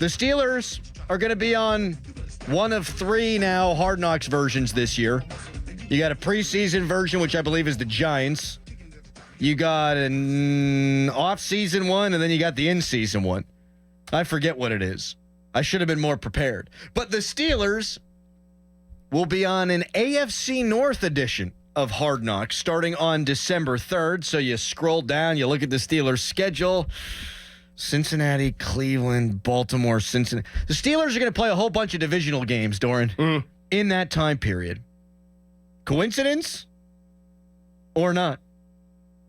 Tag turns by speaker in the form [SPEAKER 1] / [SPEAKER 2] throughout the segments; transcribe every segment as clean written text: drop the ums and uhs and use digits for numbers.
[SPEAKER 1] The Steelers are going to be on one of 3 now Hard Knocks versions this year. You got a preseason version, which I believe is the Giants. You got an off-season one, and then you got the in-season one. I forget what it is. I should have been more prepared. But the Steelers will be on an AFC North edition of Hard Knocks starting on December 3rd. So you scroll down, you look at the Steelers' schedule. Cincinnati, Cleveland, Baltimore, Cincinnati. The Steelers are going to play a whole bunch of divisional games, Dorin, in that time period. Coincidence or not?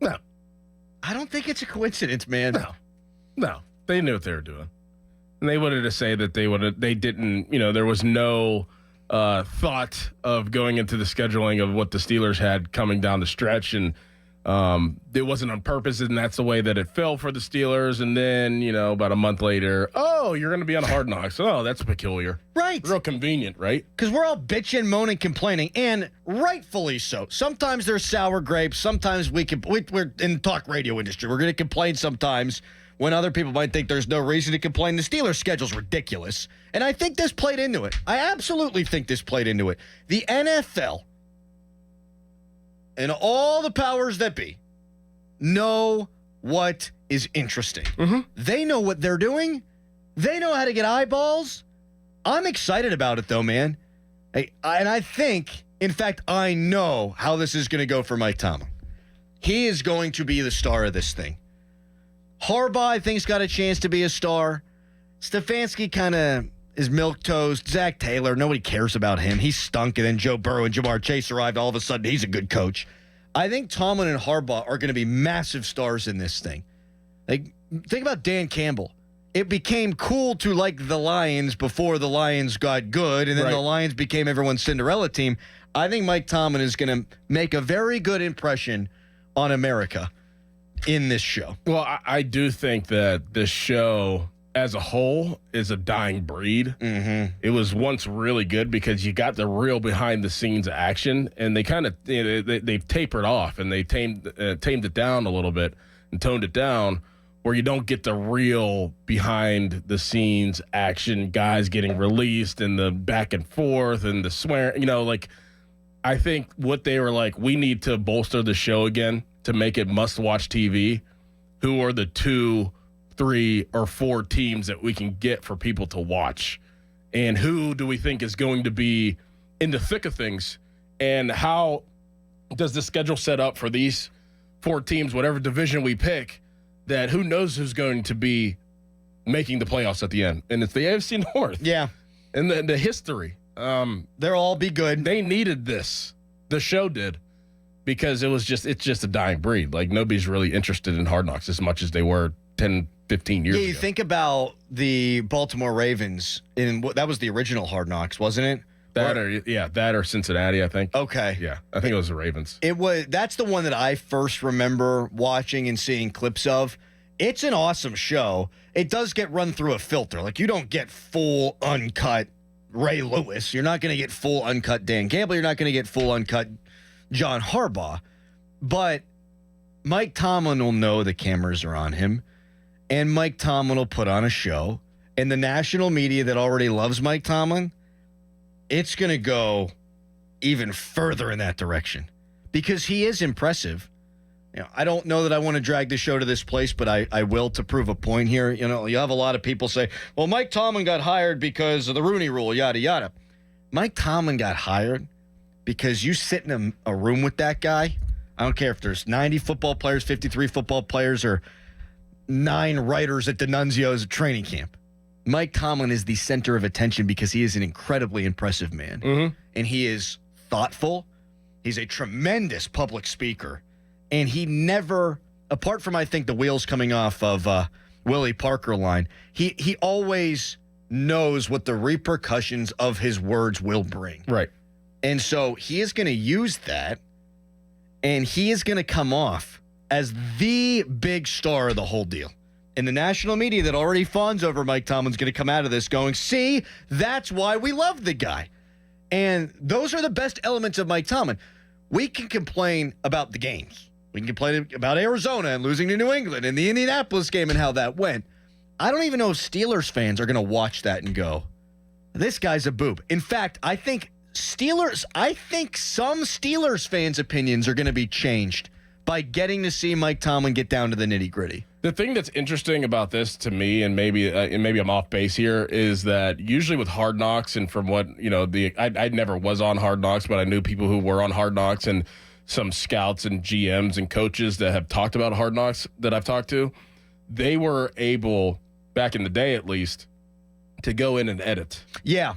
[SPEAKER 2] No.
[SPEAKER 1] I don't think it's a coincidence, man.
[SPEAKER 2] No. They knew what they were doing. And they wanted to say that they didn't, there was no thought of going into the scheduling of what the Steelers had coming down the stretch. And it wasn't on purpose, and that's the way that it fell for the Steelers. And then, about a month later, you're going to be on Hard Knocks. Oh, that's peculiar.
[SPEAKER 1] Right.
[SPEAKER 2] Real convenient, right?
[SPEAKER 1] Because we're all bitching, moaning, complaining, and rightfully so. Sometimes there's sour grapes. Sometimes we're in the talk radio industry. We're going to complain sometimes when other people might think there's no reason to complain. The Steelers' schedule's ridiculous. And I think this played into it. I absolutely think this played into it. The NFL and all the powers that be know what is interesting. Mm-hmm. They know what they're doing. They know how to get eyeballs. I'm excited about it, though, man. And I think, in fact, I know how this is going to go for Mike Tomlin. He is going to be the star of this thing. Harbaugh, I think, has got a chance to be a star. Stefanski kind of is milquetoast. Zach Taylor, nobody cares about him. He stunk, and then Joe Burrow and Jamar Chase arrived. All of a sudden, he's a good coach. I think Tomlin and Harbaugh are going to be massive stars in this thing. Like, think about Dan Campbell. It became cool to like the Lions before the Lions got good, and then the Lions became everyone's Cinderella team. I think Mike Tomlin is going to make a very good impression on America in this show.
[SPEAKER 2] Well, I do think that this show as a whole is a dying breed. Mm-hmm. It was once really good because you got the real behind-the-scenes action, and they kind of they've tapered off, and they tamed it down a little bit and toned it down, where you don't get the real behind-the-scenes action, guys getting released and the back and forth and the swearing. I think what they were like, we need to bolster the show again to make it must-watch TV. Who are the 2, 3, or 4 teams that we can get for people to watch? And who do we think is going to be in the thick of things? And how does the schedule set up for these 4 teams, whatever division we pick, that who knows who's going to be making the playoffs at the end? And it's the AFC North.
[SPEAKER 1] Yeah.
[SPEAKER 2] And the history.
[SPEAKER 1] They'll all be good.
[SPEAKER 2] They needed this. The show did. Because it's just a dying breed. Like, nobody's really interested in Hard Knocks as much as they were 10, 15 years ago.
[SPEAKER 1] Yeah, you think about the Baltimore Ravens, that was the original Hard Knocks, wasn't it?
[SPEAKER 2] That or Cincinnati, I think.
[SPEAKER 1] Okay.
[SPEAKER 2] Yeah, I think it was the Ravens.
[SPEAKER 1] That's the one that I first remember watching and seeing clips of. It's an awesome show. It does get run through a filter. Like, you don't get full uncut Ray Lewis. You're not going to get full uncut Dan Campbell. You're not going to get full uncut John Harbaugh. But Mike Tomlin will know the cameras are on him, and Mike Tomlin will put on a show. And the national media that already loves Mike Tomlin, it's going to go even further in that direction because he is impressive. I don't know that I want to drag the show to this place, but I will to prove a point here. You have a lot of people say, well, Mike Tomlin got hired because of the Rooney Rule, yada, yada. Mike Tomlin got hired because you sit in a room with that guy. I don't care if there's 90 football players, 53 football players, or 9 writers at D'Annunzio's training camp. Mike Tomlin is the center of attention because he is an incredibly impressive man. Mm-hmm. And he is thoughtful. He's a tremendous public speaker. And he never, apart from, I think, the wheels coming off of Willie Parker line, he always knows what the repercussions of his words will bring.
[SPEAKER 2] Right.
[SPEAKER 1] And so he is going to use that, and he is going to come off as the big star of the whole deal. And the national media that already fawns over Mike Tomlin's going to come out of this going, see, that's why we love the guy. And those are the best elements of Mike Tomlin. We can complain about the games. We can complain about Arizona and losing to New England and the Indianapolis game and how that went. I don't even know if Steelers fans are going to watch that and go, this guy's a boob. In fact, I think some Steelers fans' opinions are going to be changed by getting to see Mike Tomlin get down to the nitty-gritty.
[SPEAKER 2] The thing that's interesting about this to me, and maybe I'm off base here, is that usually with Hard Knocks, and from what, I never was on Hard Knocks, but I knew people who were on Hard Knocks, and some scouts and GMs and coaches that have talked about Hard Knocks that I've talked to, they were able, back in the day at least, to go in and edit.
[SPEAKER 1] Yeah.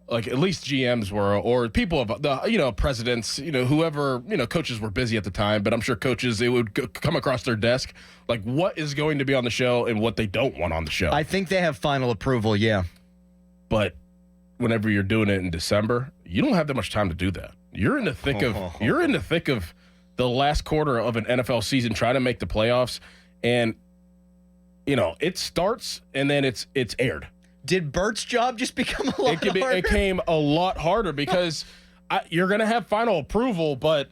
[SPEAKER 2] Like at least GMs were, or people of the, presidents, whoever, coaches were busy at the time, but I'm sure coaches, they would come across their desk, like what is going to be on the show and what they don't want on the show.
[SPEAKER 1] I think they have final approval, yeah.
[SPEAKER 2] But whenever you're doing it in December, you don't have that much time to do that. You're in the thick of the last quarter of an NFL season, trying to make the playoffs, and it starts and then it's aired.
[SPEAKER 1] Did Bert's job just become a lot harder?
[SPEAKER 2] It came a lot harder because you're going to have final approval, but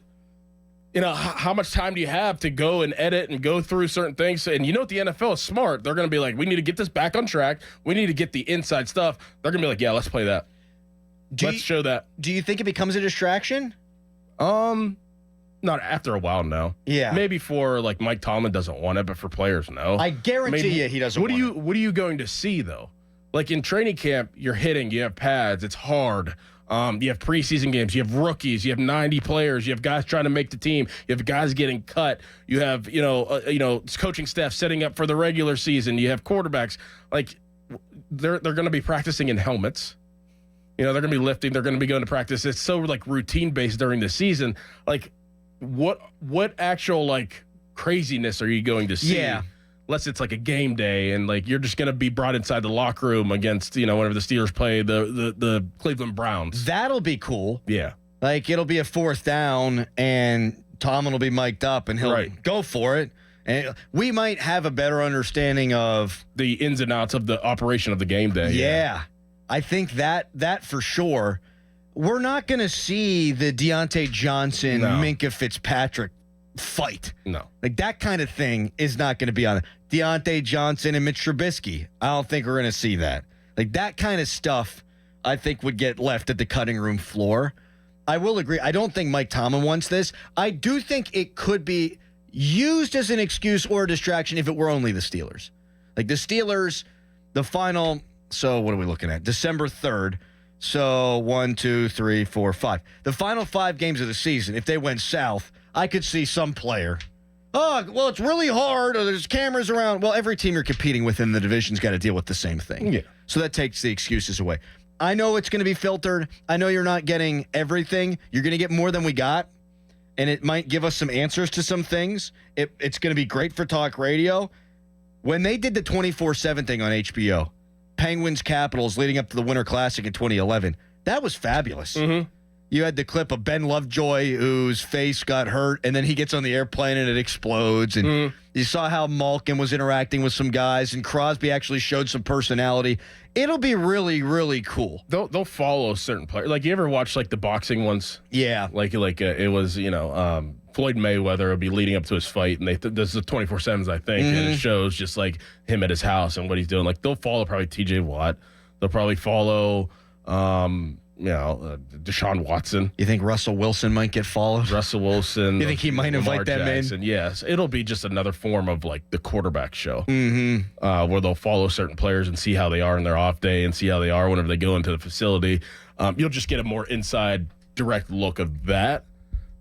[SPEAKER 2] how much time do you have to go and edit and go through certain things? And the NFL is smart. They're going to be like, we need to get this back on track. We need to get the inside stuff. They're going to be like, yeah, let's play that. Let's show that.
[SPEAKER 1] Do you think it becomes a distraction?
[SPEAKER 2] Not after a while, no.
[SPEAKER 1] Yeah.
[SPEAKER 2] Maybe for like Mike Tomlin doesn't want it, but for players, no.
[SPEAKER 1] I guarantee you he doesn't want it.
[SPEAKER 2] What are you going to see, though? Like in training camp, you're hitting, you have pads, it's hard. You have preseason games, you have rookies, you have 90 players, you have guys trying to make the team, you have guys getting cut, you have, coaching staff setting up for the regular season, you have quarterbacks. Like they're going to be practicing in helmets. They're going to be lifting, they're going to be going to practice. It's so like routine based during the season. Like what actual like craziness are you going to see?
[SPEAKER 1] Yeah.
[SPEAKER 2] Unless it's like a game day and like you're just going to be brought inside the locker room against, whenever the Steelers play the Cleveland Browns.
[SPEAKER 1] That'll be cool.
[SPEAKER 2] Yeah.
[SPEAKER 1] Like it'll be a 4th down and Tomlin will be mic'd up and he'll go for it. And we might have a better understanding of
[SPEAKER 2] the ins and outs of the operation of the game day.
[SPEAKER 1] Yeah. I think that for sure. We're not going to see the Deontay Johnson, Minkah Fitzpatrick fight.
[SPEAKER 2] No.
[SPEAKER 1] Like that kind of thing is not going to be on it. Deontay Johnson and Mitch Trubisky, I don't think we're going to see that. Like that kind of stuff, I think would get left at the cutting room floor. I will agree. I don't think Mike Tomlin wants this. I do think it could be used as an excuse or a distraction if it were only the Steelers. Like the Steelers, the final, so what are we looking at? December 3rd. So 1, 2, 3, 4, 5. The final 5 games of the season, if they went south, I could see some player, well, it's really hard, or there's cameras around. Well, every team you're competing with in the division's got to deal with the same thing.
[SPEAKER 2] Yeah.
[SPEAKER 1] So that takes the excuses away. I know it's going to be filtered. I know you're not getting everything. You're going to get more than we got, and it might give us some answers to some things. It's going to be great for talk radio. When they did the 24/7 thing on HBO, Penguins Capitals leading up to the Winter Classic in 2011, that was fabulous.
[SPEAKER 2] Mm-hmm.
[SPEAKER 1] You had the clip of Ben Lovejoy, whose face got hurt, and then he gets on the airplane and it explodes. And you saw how Malkin was interacting with some guys, and Crosby actually showed some personality. It'll be really, really cool.
[SPEAKER 2] They'll follow certain players. Like, you ever watch like the boxing ones?
[SPEAKER 1] Yeah.
[SPEAKER 2] Like it was, Floyd Mayweather would be leading up to his fight, and this is the 24/7s, I think, and it shows just like him at his house and what he's doing. Like, they'll follow probably T.J. Watt. They'll probably follow. Deshaun Watson.
[SPEAKER 1] You think Russell Wilson might get followed?
[SPEAKER 2] Russell Wilson.
[SPEAKER 1] You think he might invite them
[SPEAKER 2] in? Yes. It'll be just another form of like the quarterback show,
[SPEAKER 1] Mm-hmm.
[SPEAKER 2] where they'll follow certain players and see how they are in their off day and see how they are whenever they go into the facility. You'll just get a more inside, direct look of that,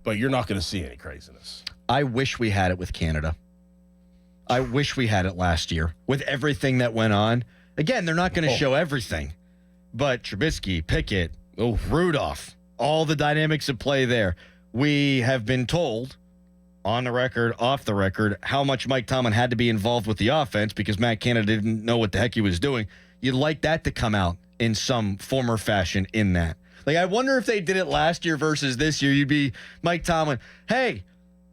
[SPEAKER 2] but you're not going to see any craziness.
[SPEAKER 1] I wish we had it with Canada. I wish we had it last year with everything that went on. Again, they're not going to show everything, but Trubisky, Pickett, Rudolph, all the dynamics at play there. We have been told, on the record, off the record, how much Mike Tomlin had to be involved with the offense because Matt Canada didn't know what the heck he was doing. You'd like that to come out in some form or fashion in that. Like, I wonder if they did it last year versus this year. You'd be Mike Tomlin. Hey,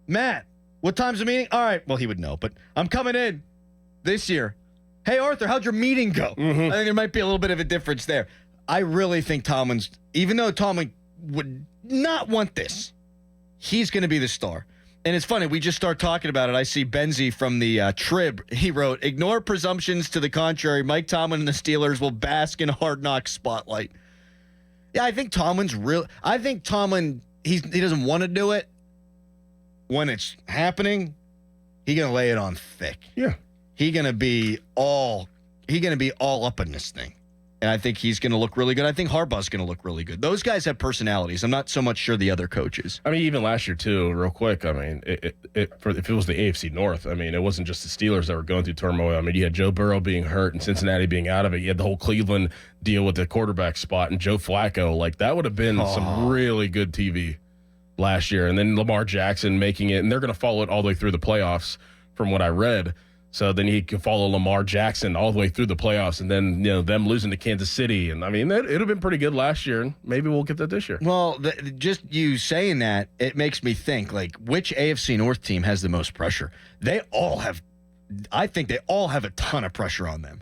[SPEAKER 1] Matt, what time's the meeting? All right. Well, he would know, but I'm coming in this year. Hey, Arthur, how'd your meeting go?
[SPEAKER 2] Mm-hmm.
[SPEAKER 1] I think there might be a little bit of a difference there. I really think even though Tomlin would not want this, he's going to be the star. And it's funny, we just start talking about it. I see Benzie from the Trib. He wrote, ignore presumptions to the contrary. Mike Tomlin and the Steelers will bask in Hard Knocks spotlight. Yeah, I think Tomlin's real. I think Tomlin, he doesn't want to do it. When it's happening, he's going to lay it on thick.
[SPEAKER 2] Yeah.
[SPEAKER 1] He's going to be all up in this thing. And I think he's going to look really good. I think Harbaugh's going to look really good. Those guys have personalities. I'm not so much sure the other coaches.
[SPEAKER 2] I mean, even last year, too, real quick, I mean, if it was the AFC North, I mean, it wasn't just the Steelers that were going through turmoil. I mean, you had Joe Burrow being hurt and Cincinnati being out of it. You had the whole Cleveland deal with the quarterback spot and Joe Flacco. Like, that would have been some really good TV last year. And then Lamar Jackson making it, and they're going to follow it all the way through the playoffs from what I read. So then he can follow Lamar Jackson all the way through the playoffs, and then them losing to Kansas City. And I mean, it would have been pretty good last year, and maybe we'll get that this year.
[SPEAKER 1] Well, just you saying that, it makes me think, like, which AFC North team has the most pressure? I think they all have a ton of pressure on them.